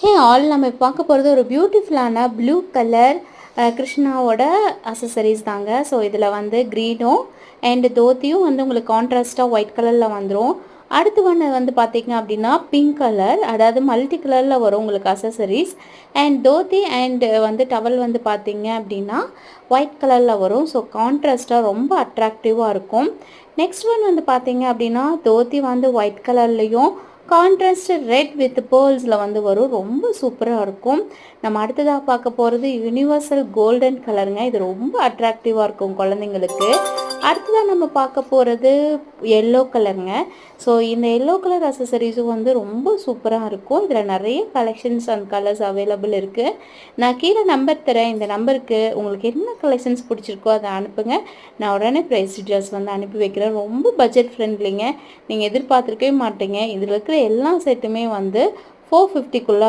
Hey all நம்ம இப்போ பார்க்க போகிறது ஒரு பியூட்டிஃபுல்லான ப்ளூ கலர் கிருஷ்ணாவோட அசசரிஸ் தாங்க. ஸோ இதில் வந்து க்ரீனும் அண்ட் தோத்தியும் வந்து உங்களுக்கு கான்ட்ராஸ்ட்டாக ஒயிட் கலரில் வந்துடும். அடுத்து ஒன்று வந்து பார்த்திங்க அப்படின்னா பிங்க் கலர், அதாவது மல்டி கலரில் வரும் உங்களுக்கு அசசரிஸ். அண்ட் தோத்தி அண்ட் வந்து டவல் வந்து பார்த்திங்க அப்படின்னா ஒயிட் கலரில் வரும். ஸோ கான்ட்ராஸ்ட்டாக ரொம்ப அட்ராக்டிவாக இருக்கும். நெக்ஸ்ட் ஒன் வந்து பார்த்திங்க அப்படின்னா தோத்தி வந்து ஒயிட் கலர்லேயும் கான்ட்ராஸ்ட் ரெட் வித் பேர்ல்ஸில் வந்து வரும். ரொம்ப சூப்பராக இருக்கும். நம்ம அடுத்ததாக பார்க்க போகிறது யூனிவர்சல் கோல்டன் கலருங்க. இது ரொம்ப அட்ராக்டிவாக இருக்கும் குழந்தைங்களுக்கு. அடுத்ததாக நம்ம பார்க்க போகிறது எல்லோ கலருங்க. ஸோ இந்த எல்லோ கலர் அசசரிஸும் வந்து ரொம்ப சூப்பராக இருக்கும். இதில் நிறைய கலெக்ஷன்ஸ் அண்ட் கலர்ஸ் அவைலபிள் இருக்குது. நான் கீழே நம்பர் தரேன். இந்த நம்பருக்கு உங்களுக்கு என்ன கலெக்ஷன்ஸ் பிடிச்சிருக்கோ அதை அனுப்புங்க. நான் உடனே ப்ரைஸ் டீட்டெயில்ஸ் வந்து அனுப்பி வைக்கிறேன். ரொம்ப பட்ஜெட் ஃப்ரெண்ட்லிங்க. நீங்கள் எதிர்பார்த்துருக்கவே மாட்டீங்க. இதில் இருக்கிற எல்லா செட்டுமே வந்து 450க்குள்ளே